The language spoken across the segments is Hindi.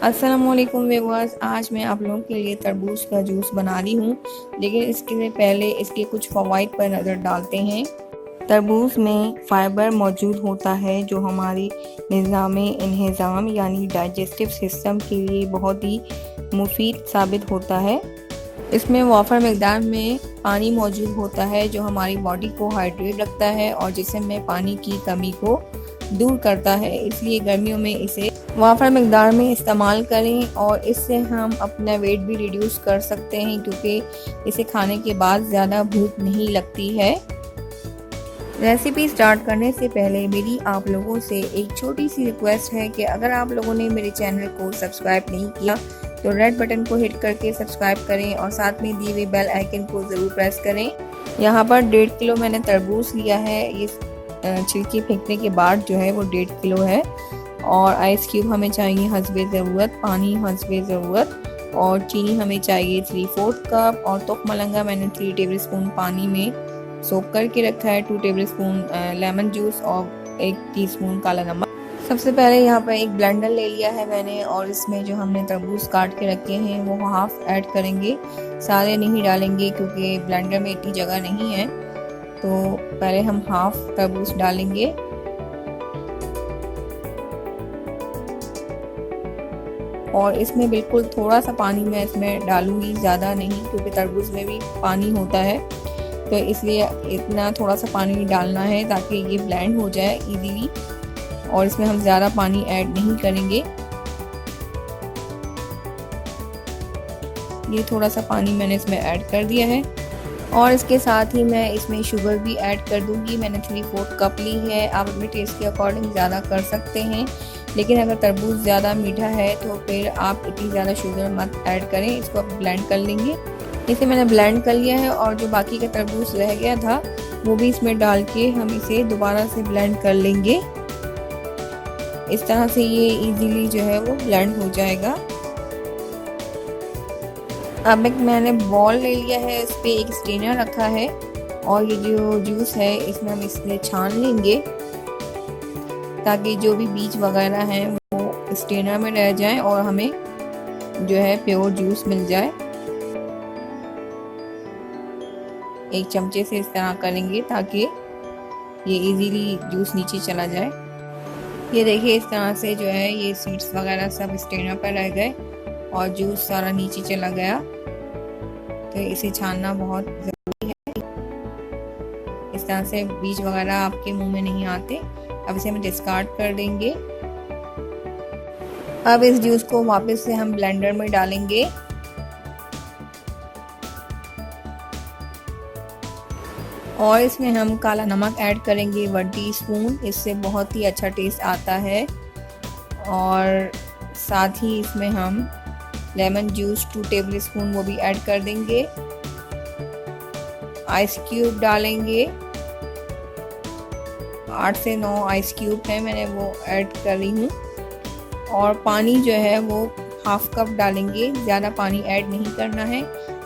अस्सलामुअलैकुम व्यूअर्स, आज मैं आप लोगों के लिए तरबूज का जूस बना रही हूँ। लेकिन इसके लिए पहले इसके कुछ फ़वाइद पर नज़र डालते हैं। तरबूज में फ़ाइबर मौजूद होता है जो हमारी निज़ामे इंहिज़ाम यानी डाइजेस्टिव सिस्टम के लिए बहुत ही मुफीद साबित होता है। इसमें वाफर मकदार में पानी मौजूद होता है जो हमारी बॉडी को हाइड्रेट रखता है और जिस्म में पानी की कमी को दूर करता है। इसलिए गर्मियों में इसे वाफर मकदार में इस्तेमाल करें और इससे हम अपना वेट भी रिड्यूस कर सकते हैं, क्योंकि इसे खाने के बाद ज़्यादा भूख नहीं लगती है। रेसिपी स्टार्ट करने से पहले मेरी आप लोगों से एक छोटी सी रिक्वेस्ट है कि अगर आप लोगों ने मेरे चैनल को सब्सक्राइब नहीं किया तो रेड बटन को हिट करके सब्सक्राइब करें और साथ में दिए हुए बेल आइकन को ज़रूर प्रेस करें। यहाँ पर 1.5 किलो मैंने तरबूज लिया है। ये छिलकी फेंकने के बाद जो है वो 1.5 किलो है। और आइस क्यूब हमें चाहिए हस्बे ज़रूरत, पानी हस्बे ज़रूरत, और चीनी हमें चाहिए 3/4 कप, और तुख मलंगा मैंने 3 टेबल स्पून पानी में सोक करके रखा है, 2 टेबल स्पून लेमन जूस और 1 टीस्पून काला नमक। सबसे पहले यहाँ पर एक ब्लेंडर ले लिया है मैंने और इसमें जो हमने तरबूज काट के रखे हैं वो हाफ ऐड करेंगे। सारे नहीं डालेंगे क्योंकि ब्लेंडर में इतनी जगह नहीं है, तो पहले हम हाफ तरबूज डालेंगे। और इसमें बिल्कुल थोड़ा सा पानी मैं इसमें डालूंगी, ज़्यादा नहीं, क्योंकि तरबूज में भी पानी होता है, तो इसलिए इतना थोड़ा सा पानी डालना है ताकि ये ब्लेंड हो जाए इजीली। और इसमें हम ज़्यादा पानी ऐड नहीं करेंगे। ये थोड़ा सा पानी मैंने इसमें ऐड कर दिया है और इसके साथ ही मैं इसमें शुगर भी ऐड कर दूंगी। मैंने 3/4 कप ली है। आप अपने टेस्ट के अकॉर्डिंग ज़्यादा कर सकते हैं, लेकिन अगर तरबूज ज़्यादा मीठा है तो फिर आप इतनी ज़्यादा शुगर मत ऐड करें। इसको आप ब्लेंड कर लेंगे। इसे मैंने ब्लेंड कर लिया है और जो बाकी का तरबूज रह गया था वो भी इसमें डाल के हम इसे दोबारा से ब्लेंड कर लेंगे। इस तरह से ये इजीली जो है वो ब्लेंड हो जाएगा। अब एक मैंने बॉल ले लिया है, इस पे एक स्ट्रेनर रखा है और ये जो जूस है इसमें हम इसमें छान लेंगे ताकि जो भी बीज वगैरह हैं वो स्ट्रेनर में रह जाएं और हमें जो है प्योर जूस मिल जाए। एक चमचे से इस तरह करेंगे ताकि ये इजीली जूस नीचे चला जाए। ये देखिए इस तरह से जो है ये सीड्स वगैरह सब स्ट्रेनर पर रह गए और जूस सारा नीचे चला गया, तो इसे छानना बहुत ज़रूरी है। इस तरह से बीज वगैरह आपके मुंह में नहीं आते। अब इसे हम डिस्कार्ड कर देंगे। अब इस जूस को वापस से हम ब्लेंडर में डालेंगे और इसमें हम काला नमक ऐड करेंगे 1 टीस्पून। इससे बहुत ही अच्छा टेस्ट आता है। और साथ ही इसमें हम लेमन जूस 2 टेबल स्पून वो भी ऐड कर देंगे। आइस क्यूब डालेंगे, 8 से 9 आइस क्यूब है, मैंने वो ऐड कर रही हूँ। और पानी जो है वो हाफ कप डालेंगे, ज़्यादा पानी ऐड नहीं करना है।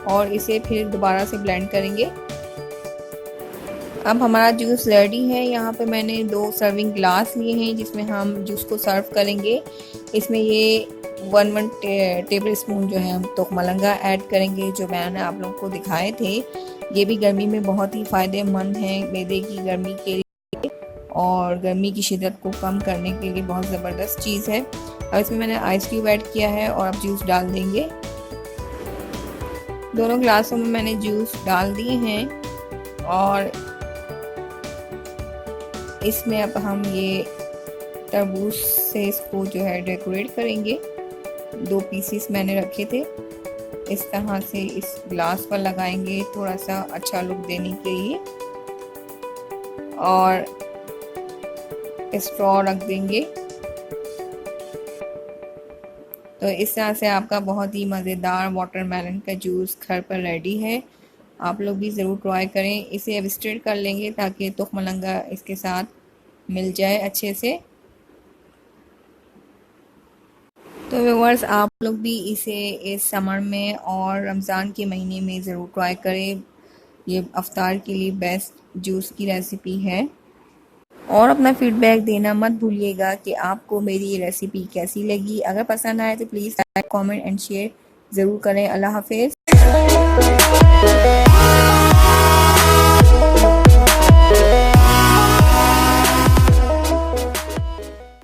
और इसे फिर दोबारा से ब्लेंड करेंगे। अब हमारा जूस रेडी है। यहाँ पे मैंने 2 सर्विंग ग्लास लिए हैं जिसमें हम जूस को सर्व करेंगे। इसमें ये 1 टेबल स्पून जो है हम तुख मलंगा ऐड करेंगे, जो मैंने आप लोगों को दिखाए थे। ये भी गर्मी में बहुत ही फ़ायदेमंद है मैदे की गर्मी के लिए और गर्मी की शिद्दत को कम करने के लिए बहुत ज़बरदस्त चीज़ है। अब इसमें मैंने आइस क्यूब ऐड किया है और अब जूस डाल देंगे। दोनों ग्लासों में मैंने जूस डाल दिए हैं और इसमें अब हम ये तरबूज से इसको जो है डेकोरेट करेंगे। 2 पीसीस मैंने रखे थे, इस तरह से इस ग्लास पर लगाएंगे थोड़ा सा अच्छा लुक देने के लिए। और स्ट्रॉ रख देंगे। तो इस तरह से आपका बहुत ही मज़ेदार वाटरमेलन का जूस घर पर रेडी है। आप लोग भी ज़रूर ट्राई करें। इसे अब स्टिर कर लेंगे ताकि तुख मलंगा इसके साथ मिल जाए अच्छे से। तो व्यूअर्स, आप लोग भी इसे इस समर में और रमज़ान के महीने में ज़रूर ट्राई करें। ये अफ्तार के लिए बेस्ट जूस की रेसिपी है। और अपना फीडबैक देना मत भूलिएगा कि आपको मेरी ये रेसिपी कैसी लगी। अगर पसंद आए तो please like, comment and share ज़रूर करें। अल्लाह हाफिज़।